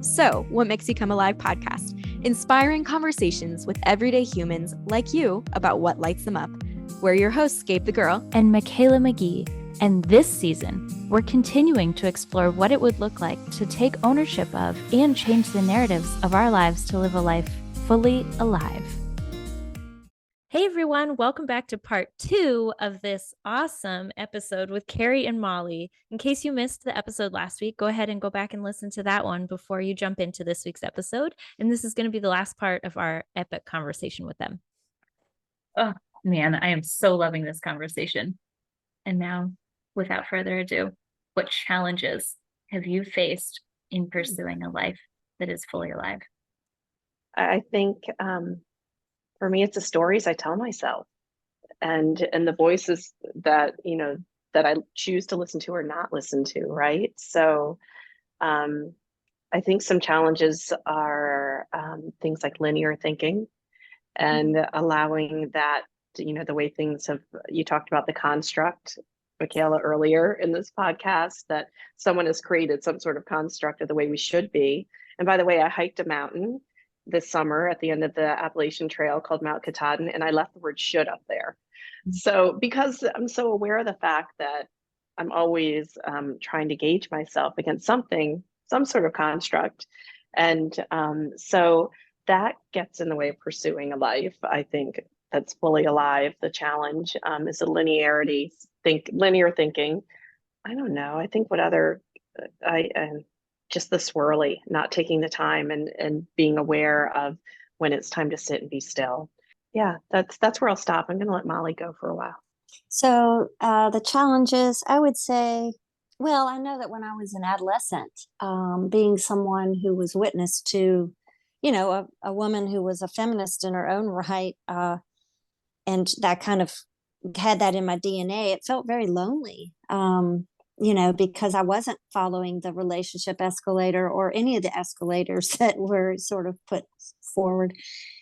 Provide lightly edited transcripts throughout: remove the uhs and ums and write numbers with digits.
So, What Makes You Come Alive podcast, inspiring conversations with everyday humans like you about what lights them up. We're your hosts, Gabe the Girl and Michaela McGee. And this season, we're continuing to explore what it would look like to take ownership of and change the narratives of our lives to live a life fully alive. Hey everyone, welcome back to part 2 of this awesome episode with Carrie and Molly. In case you missed the episode last week, go ahead and go back and listen to that one before you jump into this week's episode. And this is going to be the last part of our epic conversation with them. Oh man, I am so loving this conversation. And now, without further ado, what challenges have you faced in pursuing a life that is fully alive? I think for me, it's the stories I tell myself, and the voices that that I choose to listen to or not listen to. Right. So I think some challenges are things like linear thinking and allowing that, the way things have. You talked about the construct, Michaela, earlier in this podcast, that someone has created some sort of construct of the way we should be. And by the way, I hiked a mountain this summer at the end of the Appalachian Trail called Mount Katahdin, and I left the word should up there. So because I'm so aware of the fact that I'm always trying to gauge myself against some sort of construct. And so that gets in the way of pursuing a life, I think, that's fully alive. The challenge is the linear thinking. I don't know. I think what other, just the swirly, not taking the time and being aware of when it's time to sit and be still. Yeah, that's where I'll stop. I'm going to let Molly go for a while. So the challenges, I would say, well, I know that when I was an adolescent, being someone who was witness to, a woman who was a feminist in her own right, and that kind of had that in my DNA, it felt very lonely. Because I wasn't following the relationship escalator or any of the escalators that were sort of put forward.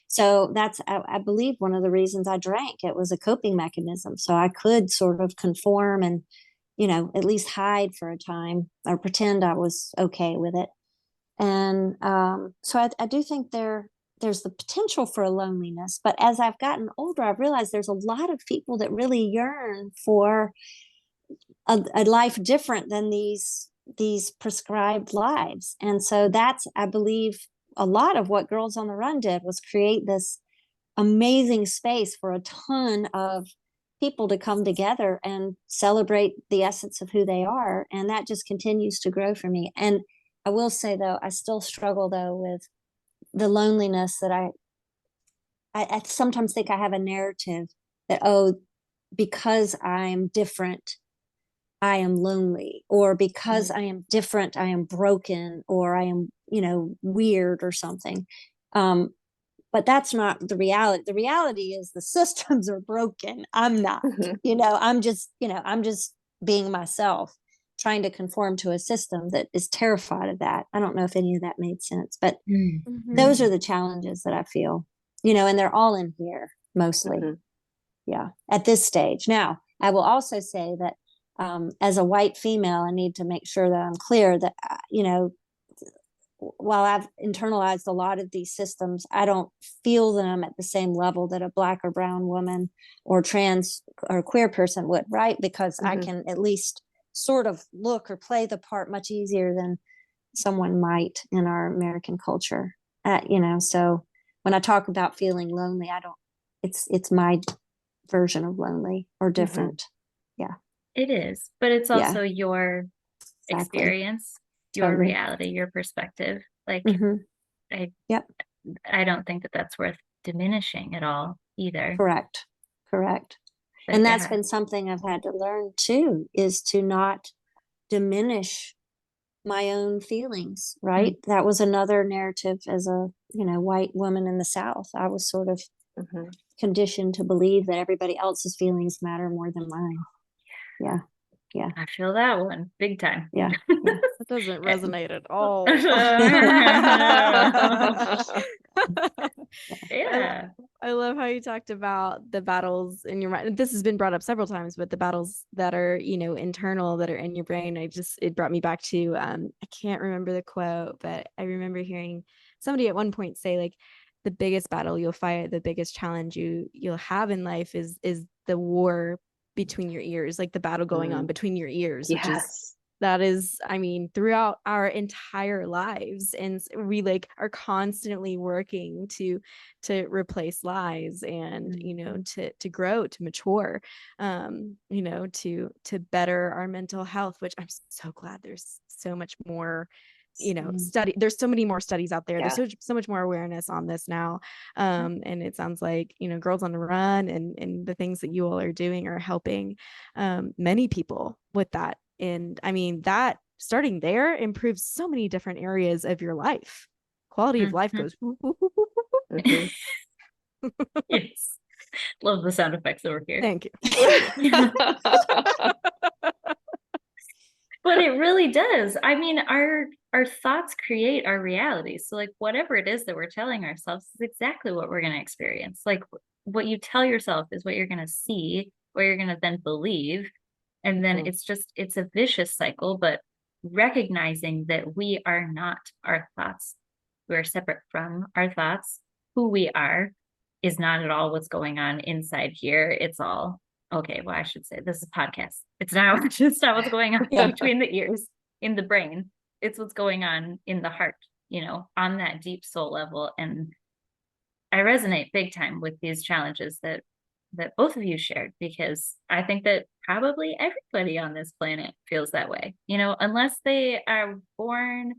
So that's, I believe, one of the reasons I drank. It was a coping mechanism. So I could sort of conform and, at least hide for a time or pretend I was okay with it. And so I do think there's the potential for a loneliness. But as I've gotten older, I've realized there's a lot of people that really yearn for a life different than these prescribed lives. And so that's, I believe, a lot of what Girls on the Run did was create this amazing space for a ton of people to come together and celebrate the essence of who they are. And that just continues to grow for me. And I will say, though, I still struggle, though, with the loneliness that I sometimes think I have a narrative that, because I'm different, I am lonely, or because I am different, I am broken, or I am, weird or something. But that's not the reality. The reality is the systems are broken. I'm not, I'm just being myself, trying to conform to a system that is terrified of that. I don't know if any of that made sense, but those are the challenges that I feel, and they're all in here mostly. Yeah. At this stage. Now, I will also say that as a white female, I need to make sure that I'm clear that, while I've internalized a lot of these systems, I don't feel that I'm at the same level that a Black or brown woman or trans or queer person would, right? Because I can at least sort of look or play the part much easier than someone might in our American culture. So when I talk about feeling lonely, it's my version of lonely or different. Yeah. It is, but it's also your experience, your reality, your perspective. Like, I don't think that that's worth diminishing at all either. Correct. But and that's been something I've had to learn too, is to not diminish my own feelings. Right. That was another narrative as a, white woman in the South. I was sort of conditioned to believe that everybody else's feelings matter more than mine. Yeah. I feel that one big time. Yeah. That doesn't resonate at all. Yeah. I love how you talked about the battles in your mind. This has been brought up several times, but the battles that are, internal, that are in your brain. It brought me back to, I can't remember the quote, but I remember hearing somebody at one point say, like, the biggest battle you'll fight, the biggest challenge you'll have in life is the war between your ears, like the battle going on between your ears, which is, that is, I mean, throughout our entire lives. And we like are constantly working to replace lies and, you know, to grow, to mature, you know, to better our mental health, which I'm so glad there's so much more, you know, there's so many more studies out there. There's so much more awareness on this now. And it sounds like, you know, Girls on the Run and the things that you all are doing are helping many people with that. And I mean, that starting there improves so many different areas of your life. Quality of life goes. Yes. Love the sound effects over here. Thank you. But it really does. I mean, our thoughts create our reality. So like whatever it is that we're telling ourselves is exactly what we're going to experience. Like what you tell yourself is what you're going to see, what you're going to then believe. And then it's a vicious cycle, but recognizing that we are not our thoughts. We're separate from our thoughts. Who we are is not at all what's going on inside here. It's all, okay, well, I should say this is a podcast. It's not what's going on between the ears in the brain. It's what's going on in the heart, you know, on that deep soul level. And I resonate big time with these challenges that both of you shared, because I think that probably everybody on this planet feels that way, you know, unless they are born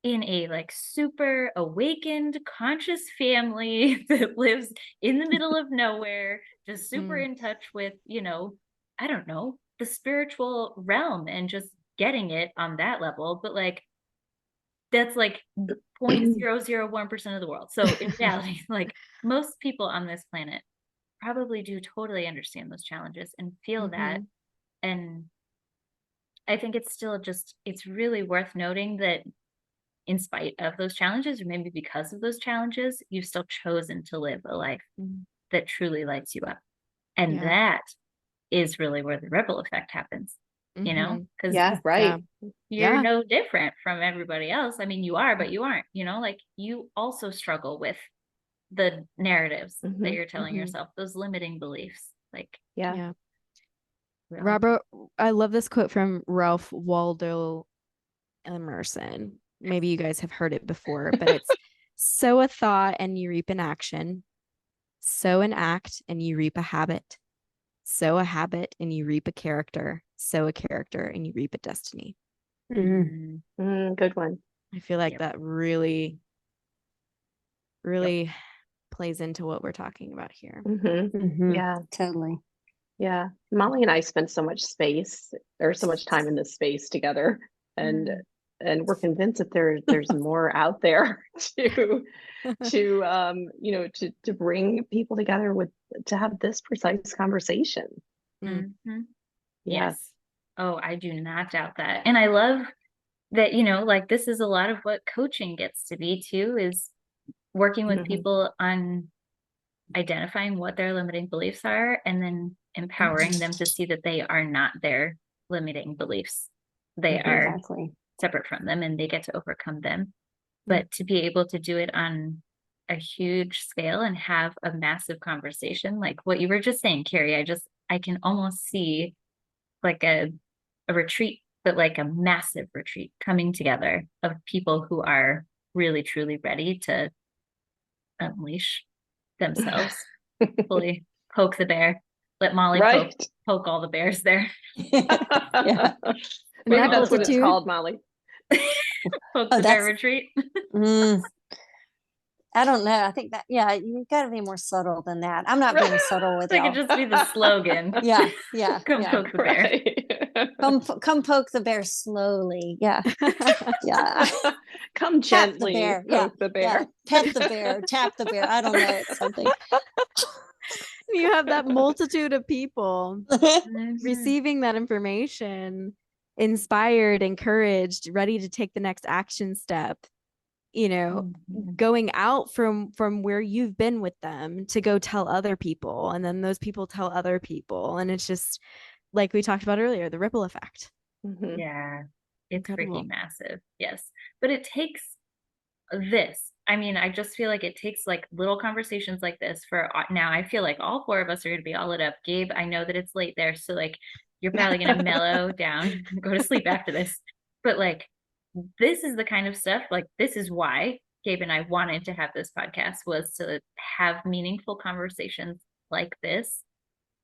in a like super awakened conscious family that lives in the middle of nowhere, just super in touch with, you know, I don't know, the spiritual realm and just getting it on that level. But like, that's like 0.001% of the world. So in reality, like most people on this planet probably do totally understand those challenges and feel that. And I think it's still just, it's really worth noting that in spite of those challenges, or maybe because of those challenges, you've still chosen to live a life that truly lights you up. And that is really where the ripple effect happens, you know, because you're no different from everybody else. I mean, you are, but you aren't, you know, like you also struggle with the narratives that you're telling yourself, those limiting beliefs. Like, Robert, I love this quote from Ralph Waldo Emerson. Maybe you guys have heard it before, but it's sow a thought and you reap an action, sow an act and you reap a habit, sow a habit and you reap a character, sow a character and you reap a destiny. Good one. I feel like that really plays into what we're talking about here. Yeah, totally. Yeah, Molly and I spent so much time in this space together, and we're convinced that there's more out there to you know, to bring people together to have this precise conversation. Yes. Oh, I do not doubt that. And I love that, you know, like this is a lot of what coaching gets to be too, is working with people on identifying what their limiting beliefs are and then empowering them to see that they are not their limiting beliefs. They are separate from them and they get to overcome them. But to be able to do it on a huge scale and have a massive conversation, like what you were just saying, Carrie, I can almost see like a retreat, but like a massive retreat coming together of people who are really, truly ready to unleash themselves, fully poke the bear, let Molly poke all the bears there. Maybe that's what it's called, Molly. Poke the bear retreat. I don't know. I think that, you've got to be more subtle than that. I'm not being subtle with y'all. It could just be the slogan. Come poke the bear. Come poke the bear slowly. Come gently poke the bear. Pet the bear, tap the bear. I don't know. It's something. You have that multitude of people receiving that information, inspired, encouraged, ready to take the next action step, you know, going out from where you've been with them to go tell other people, and then those people tell other people, and it's just like we talked about earlier, the ripple effect. Yeah, it's freaking massive. Yes, but it takes this. I mean, I just feel like it takes like little conversations like this for now. I feel like all four of us are going to be all lit up. Gabe, I know that it's late there. So like, you're probably going to mellow down, go to sleep after this. But like, this is the kind of stuff, like, this is why Gabe and I wanted to have this podcast, was to have meaningful conversations like this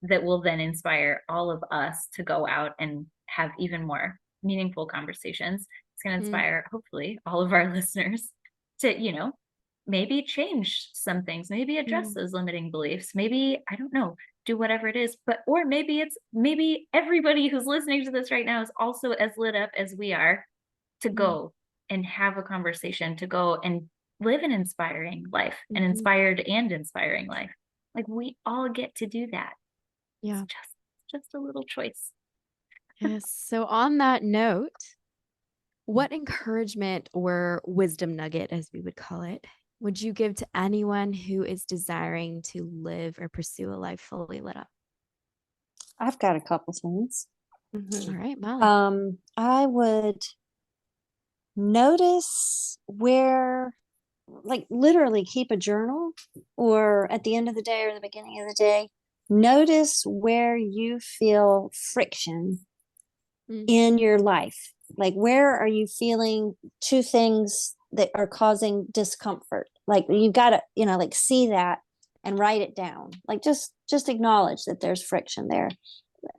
that will then inspire all of us to go out and have even more meaningful conversations. It's going to inspire, hopefully, all of our listeners to, you know, maybe change some things, maybe address those limiting beliefs, maybe, I don't know, do whatever it is, but, or maybe everybody who's listening to this right now is also as lit up as we are to go and have a conversation, to go and live an inspiring life, an inspired and inspiring life. Like, we all get to do that. Yeah. It's just a little choice. Yes. So on that note, what encouragement or wisdom nugget, as we would call it, would you give to anyone who is desiring to live or pursue a life fully lit up? I've got a couple things. All right, Molly. I would notice where, like, literally keep a journal, or at the end of the day or the beginning of the day, notice where you feel friction in your life. Like, where are you feeling two things that are causing discomfort? Like, you got to, you know, like, see that and write it down. Like, just acknowledge that there's friction there.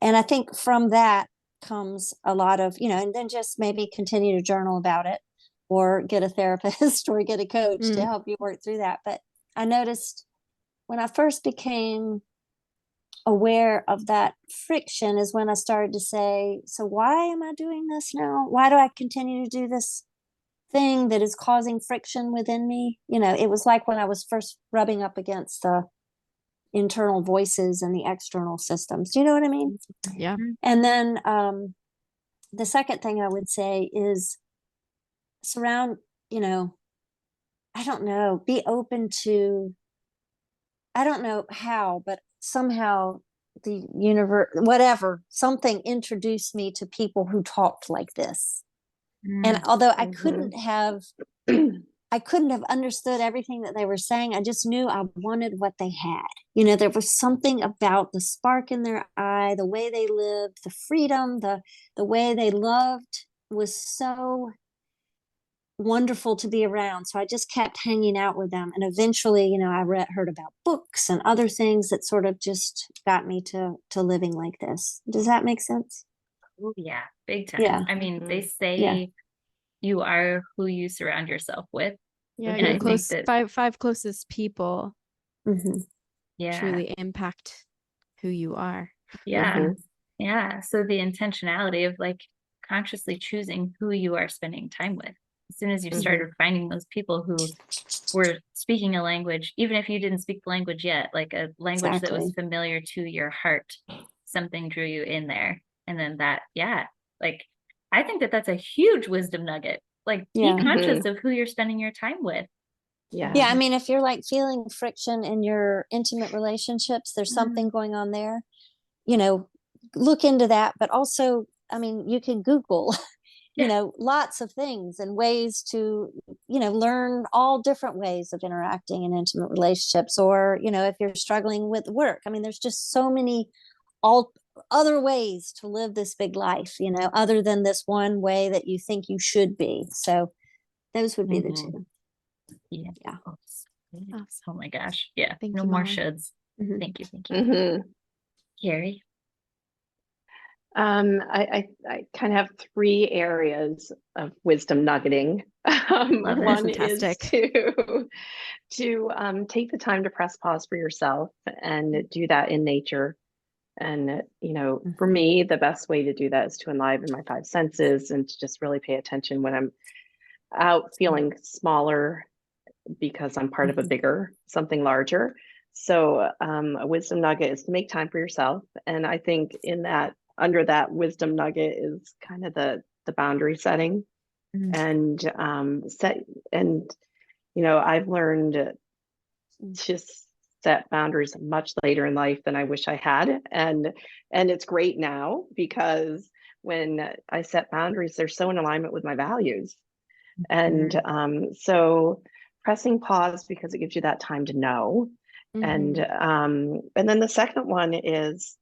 And I think from that comes a lot of, you know, and then just maybe continue to journal about it, or get a therapist or get a coach to help you work through that. But I noticed when I first became aware of that friction is when I started to say, so why am I doing this now? Why do I continue to do this thing that is causing friction within me? You know, it was like when I was first rubbing up against the internal voices and the external systems. Do you know what I mean? Yeah. And then the second thing I would say is surround, you know, I don't know, be open to, I don't know how, but somehow the universe, whatever, something introduced me to people who talked like this. And although I couldn't have understood everything that they were saying, I just knew I wanted what they had. You know, there was something about the spark in their eye, the way they lived, the freedom, the way they loved was so wonderful to be around. So I just kept hanging out with them. And eventually, you know, I heard about books and other things that sort of just got me to living like this. Does that make sense? Oh yeah, big time. Yeah. I mean, they say you are who you surround yourself with. Yeah, and your I close think that five closest people yeah, truly impact who you are. yeah, yeah. So the intentionality of like consciously choosing who you are spending time with. As soon as you started finding those people who were speaking a language, even if you didn't speak the language yet, like a language that was familiar to your heart, something drew you in there. And then that, like, I think that that's a huge wisdom nugget. Like, be conscious of who you're spending your time with. Yeah. I mean, if you're like feeling friction in your intimate relationships, there's something going on there, you know, look into that. But also, I mean, you can Google, you know, lots of things and ways to, you know, learn all different ways of interacting in intimate relationships. Or, you know, if you're struggling with work, I mean, there's just so many all other ways to live this big life, you know, other than this one way that you think you should be. So those would be the two. Yeah. Awesome. Oh my gosh. Yeah. Thank no you, more Molly. shoulds. Thank you. Carrie? I kind of have three areas of wisdom nuggeting. One is to take the time to press pause for yourself and do that in nature. And, you know, for me, the best way to do that is to enliven my five senses and to just really pay attention when I'm out feeling smaller, because I'm part of a bigger, something larger. So a wisdom nugget is to make time for yourself. And I think in that, under that wisdom nugget is kind of the boundary setting and you know, I've learned to set boundaries much later in life than I wish I had. And it's great now, because when I set boundaries, they're so in alignment with my values. And so pressing pause because it gives you that time to know. And then the second one is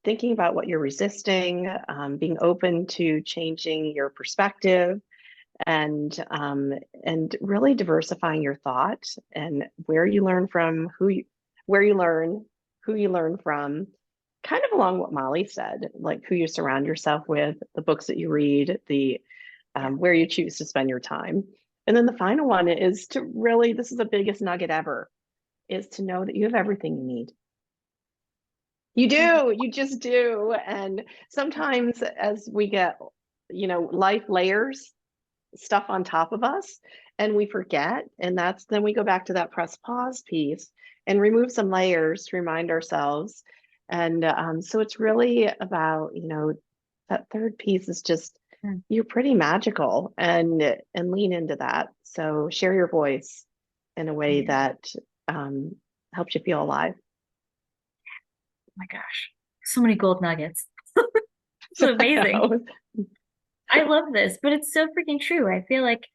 thinking about what you're resisting, being open to changing your perspective, and really diversifying your thought and where you learn from, where you learn, who you learn from, kind of along what Molly said, like who you surround yourself with, the books that you read, the where you choose to spend your time. And then the final one is to really, this is the biggest nugget ever, is to know that you have everything you need. You do, you just do. And sometimes as we get, life layers stuff on top of us and we forget. And then we go back to that press pause piece and remove some layers to remind ourselves. And so it's really about, that third piece is just, you're pretty magical, and lean into that. So share your voice in a way that helps you feel alive. Oh my gosh, so many gold nuggets. It's amazing. I love this, but it's so freaking true. I feel like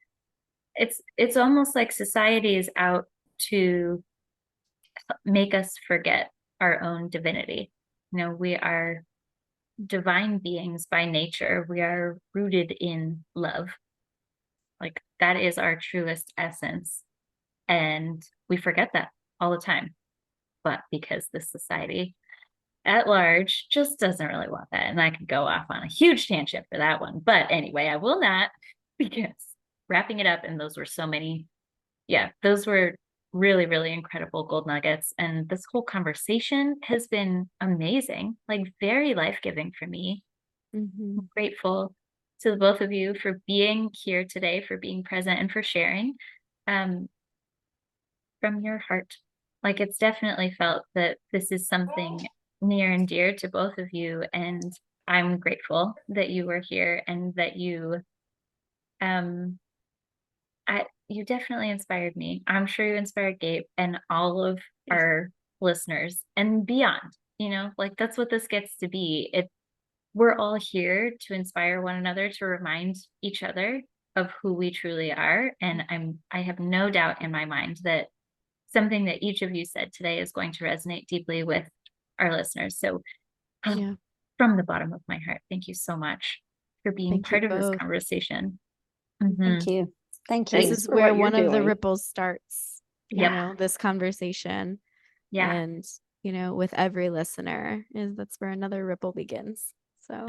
it's almost like society is out to make us forget our own divinity. We are divine beings by nature. We are rooted in love. Like that is our truest essence. And we forget that all the time. But because the society at large just doesn't really want that. And I could go off on a huge tangent for that one. But anyway, I will not, because wrapping it up, and those were so many, those were really, really incredible gold nuggets. And this whole conversation has been amazing, like very life-giving for me. I'm grateful to the both of you for being here today, for being present, and for sharing from your heart. Like it's definitely felt that this is something near and dear to both of you. And I'm grateful that you were here and that you you definitely inspired me. I'm sure you inspired Gabe and all of our listeners and beyond. Like that's what this gets to be. We're all here to inspire one another, to remind each other of who we truly are. And I have no doubt in my mind that something that each of you said today is going to resonate deeply with our listeners. So from the bottom of my heart, thank you so much for being part of this conversation. Thank you. Thank you. This is where one of the ripples starts, this conversation. Yeah. And, with every listener that's where another ripple begins. So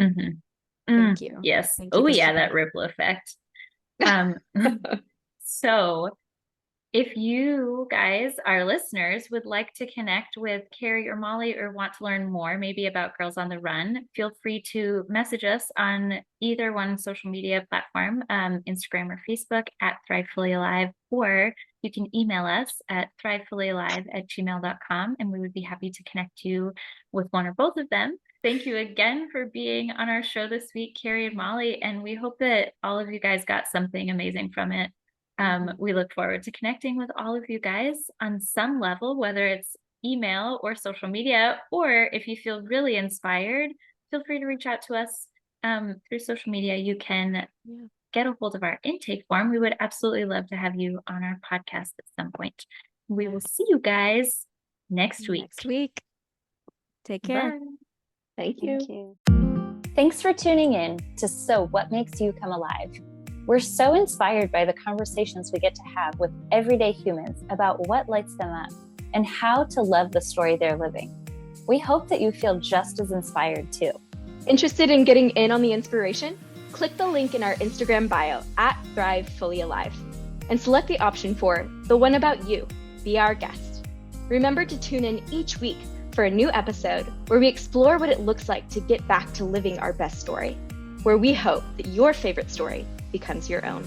thank you. Yes. Thank you That ripple effect. So if you guys, our listeners, would like to connect with Carrie or Molly or want to learn more, maybe about Girls on the Run, feel free to message us on either one social media platform, Instagram or Facebook at Thrive Fully Alive, or you can email us at thrivefullyalive@gmail.com, and we would be happy to connect you with one or both of them. Thank you again for being on our show this week, Carrie and Molly, and we hope that all of you guys got something amazing from it. We look forward to connecting with all of you guys on some level, whether it's email or social media, or if you feel really inspired, feel free to reach out to us through social media. You can get a hold of our intake form. We would absolutely love to have you on our podcast at some point. We will see you guys next week. Take care. Bye. Thank you. Thanks for tuning in to So What Makes You Come Alive. We're so inspired by the conversations we get to have with everyday humans about what lights them up and how to love the story they're living. We hope that you feel just as inspired too. Interested in getting in on the inspiration? Click the link in our Instagram bio at Thrive Fully Alive and select the option for The One About You, be our guest. Remember to tune in each week for a new episode where we explore what it looks like to get back to living our best story, where we hope that your favorite story becomes your own.